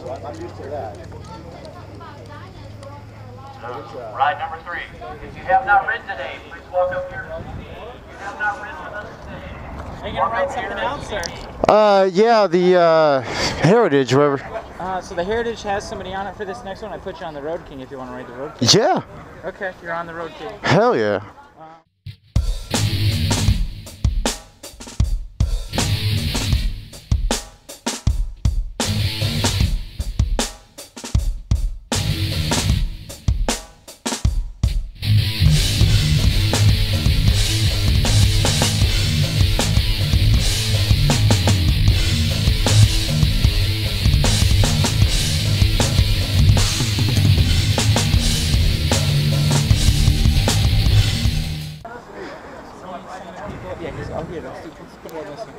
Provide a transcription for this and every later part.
so I'm used to that. Ride number 3. If you have not ridden today, please walk up here. If you have not ridden with us today, are you gonna ride something else, or? Yeah, the Heritage, whatever. So the Heritage has somebody on it for this next one. I put you on the Road King if you want to ride the Road King. Yeah. Okay, you're on the Road King. Hell yeah.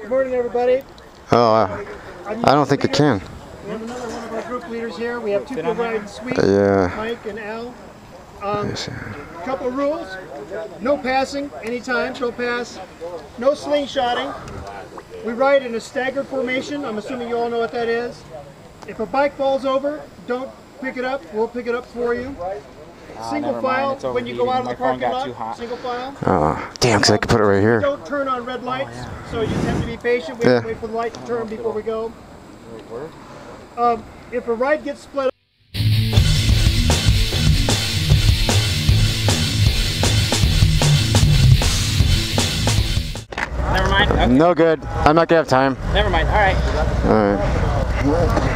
Good morning, everybody. Oh, I don't think it can. We have another one of our group leaders here. We have two people riding Sweet, Yeah. Mike and Al. Couple of rules. No passing anytime, don't pass. No slingshotting. We ride in a staggered formation. I'm assuming you all know what that is. If a bike falls over, don't pick it up. We'll pick it up for you. Single file, when you go out of the parking lot, single file. Oh, damn, because I could put it right here. Don't turn on red lights, so you just have to be patient. We wait for the light to turn before we go. If a ride gets split up, Never mind. Okay. No good. I'm not gonna have time. Never mind. All right. All right.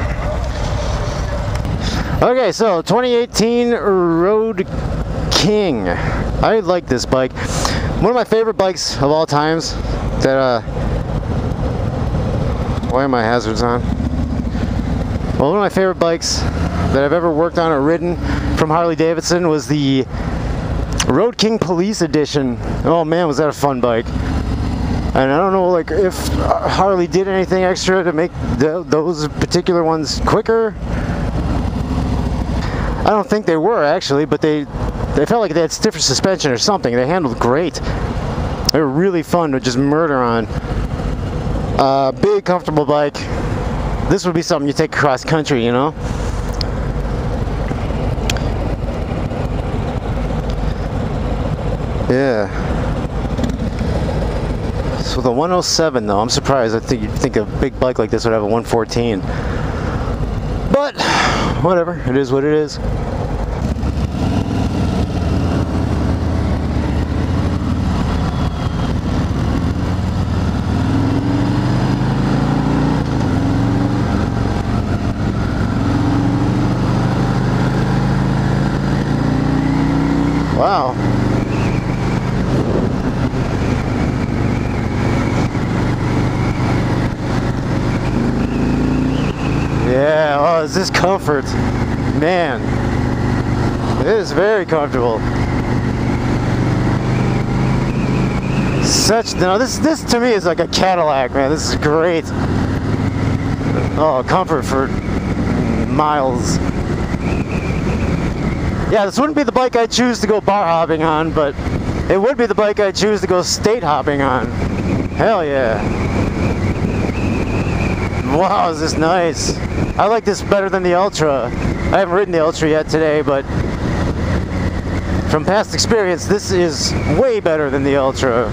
Okay, so 2018 Road King. I like this bike. One of my favorite bikes of all times. That why are my hazards on? Well, one of my favorite bikes that I've ever worked on or ridden from Harley Davidson was the Road King Police Edition. Oh man, was that a fun bike! And I don't know, like, if Harley did anything extra to make those particular ones quicker. I don't think they were actually, but they felt like they had stiffer suspension or something. They handled great. They were really fun to just murder on. Big, comfortable bike. This would be something you take across country, you know? Yeah. So the 107 though, I'm surprised. I think you'd think a big bike like this would have a 114. But whatever, it is what it is. Wow. Yeah, oh, is this comfort? Man, it is very comfortable. This to me is like a Cadillac, man. This is great. Oh, comfort for miles. Yeah, this wouldn't be the bike I'd choose to go bar hopping on, but it would be the bike I'd choose to go state hopping on. Hell yeah. Wow, is this nice. I like this better than the Ultra. I haven't ridden the Ultra yet today, but from past experience, this is way better than the Ultra.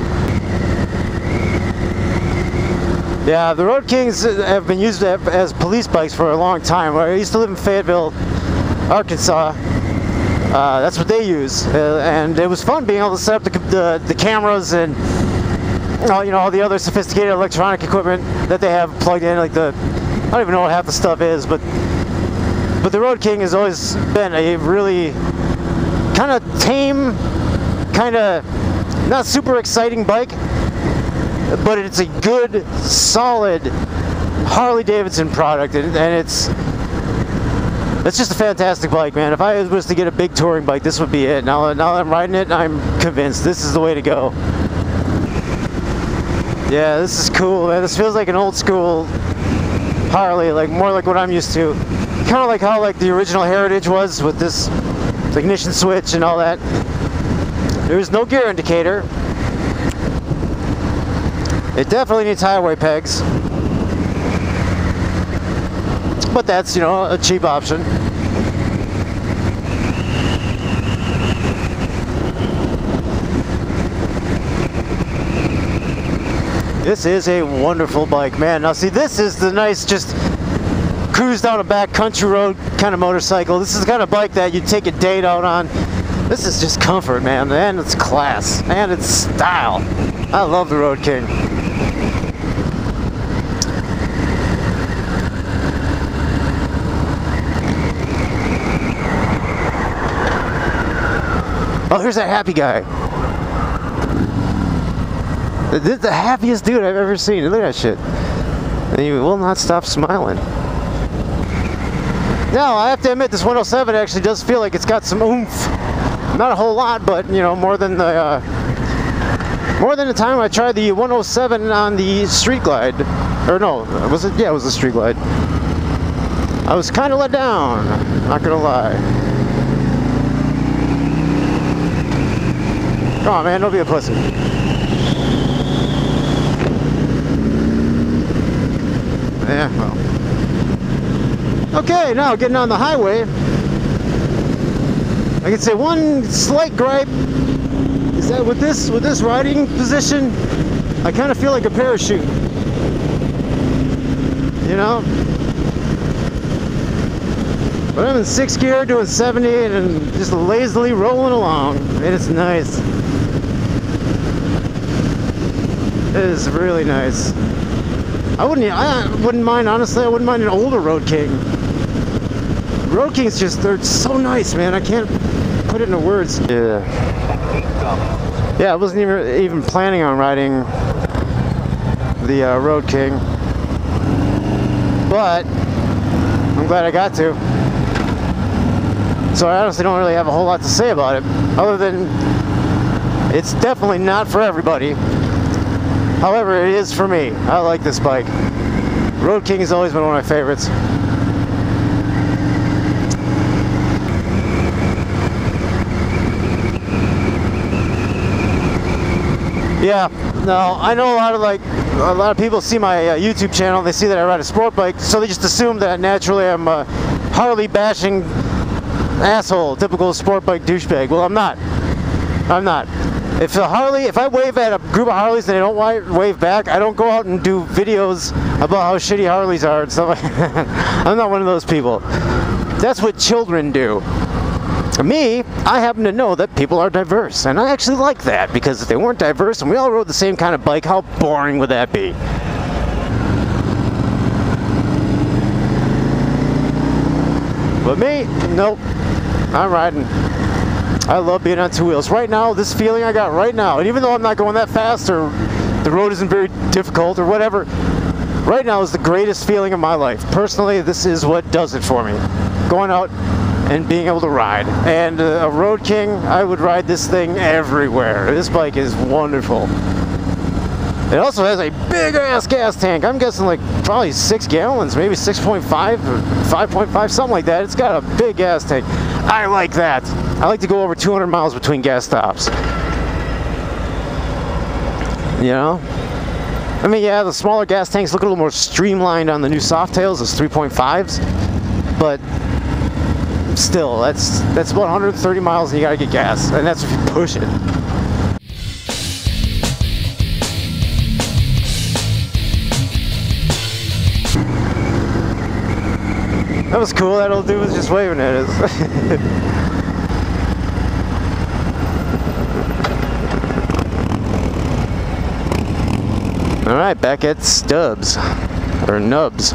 Yeah, the Road Kings have been used as police bikes for a long time. I used to live in Fayetteville, Arkansas. That's what they use, and it was fun being able to set up the cameras and all the other sophisticated electronic equipment that they have plugged in. Like I don't even know what half the stuff is, but the Road King has always been a really kind of tame, kind of not super exciting bike, but it's a good, solid Harley Davidson product, and it's just a fantastic bike, man. If I was to get a big touring bike, this would be it. Now that I'm riding it, I'm convinced this is the way to go. Yeah, this is cool, man. This feels like an old school Harley, like more like what I'm used to. Kind of like how the original Heritage was with this ignition switch and all that. There's no gear indicator. It definitely needs highway pegs. but that's, you know, a cheap option. This is a wonderful bike, man. Now see, this is the nice, just cruise down a back country road kind of motorcycle. This is the kind of bike that you take a date out on. This is just comfort, man, and it's class, and it's style. I love the Road King. Oh, here's that happy guy. This is the happiest dude I've ever seen. Look at that shit. And he will not stop smiling. Now, I have to admit, this 107 actually does feel like it's got some oomph. Not a whole lot, but, you know, more than the time I tried the 107 on the Street Glide. Or no, was it? Yeah, it was the Street Glide. I was kind of let down, not gonna lie. Come on, man, don't be a pussy. Yeah, well. Okay, now getting on the highway. I can say one slight gripe is that with this riding position, I kind of feel like a parachute. You know? But I'm in 6th gear doing 70 and just lazily rolling along. And it's nice. It is really nice. I wouldn't mind, honestly, I wouldn't mind an older Road King. Road Kings just, they're so nice, man. I can't put it into words. Yeah. Yeah, I wasn't even planning on riding the Road King. But I'm glad I got to. So I honestly don't really have a whole lot to say about it, other than it's definitely not for everybody. However, it is for me. I like this bike. Road King has always been one of my favorites. Yeah, no, I know a lot of people see my YouTube channel, they see that I ride a sport bike, so they just assume that naturally I'm a Harley bashing asshole, typical sport bike douchebag. Well, I'm not. I'm not. If I wave at a group of Harleys and they don't wave back, I don't go out and do videos about how shitty Harleys are and stuff like that. I'm not one of those people. That's what children do. Me, I happen to know that people are diverse, and I actually like that, because if they weren't diverse and we all rode the same kind of bike, how boring would that be? But me, nope. I'm riding. I love being on two wheels. Right now, this feeling I got right now, and even though I'm not going that fast or the road isn't very difficult or whatever, right now is the greatest feeling of my life. Personally, this is what does it for me. Going out and being able to ride. And a Road King, I would ride this thing everywhere. This bike is wonderful. It also has a big ass gas tank. I'm guessing like probably 6 gallons, maybe 6.5 or 5.5, something like that. It's got a big gas tank. I like that. I like to go over 200 miles between gas stops. You know? I mean, yeah, the smaller gas tanks look a little more streamlined on the new Softails, those 3.5s, but still, that's about 130 miles and you gotta get gas, and that's if you push it. That was cool. That old dude was just waving at us. All right, back at Stubbs or Nubs.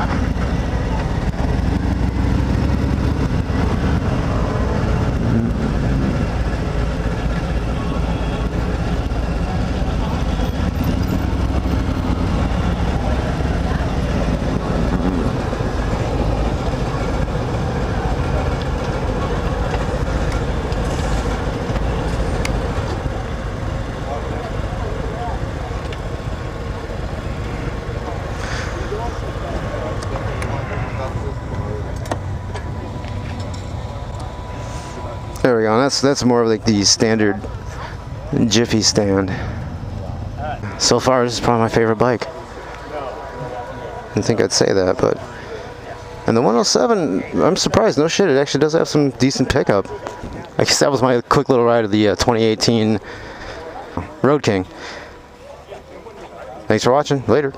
There we go. That's more of like the standard Jiffy stand. So far, this is probably my favorite bike. I didn't think I'd say that, but And the 107, I'm surprised. No shit, it actually does have some decent pickup. I guess that was my quick little ride of the 2018 Road King. Thanks for watching. Later.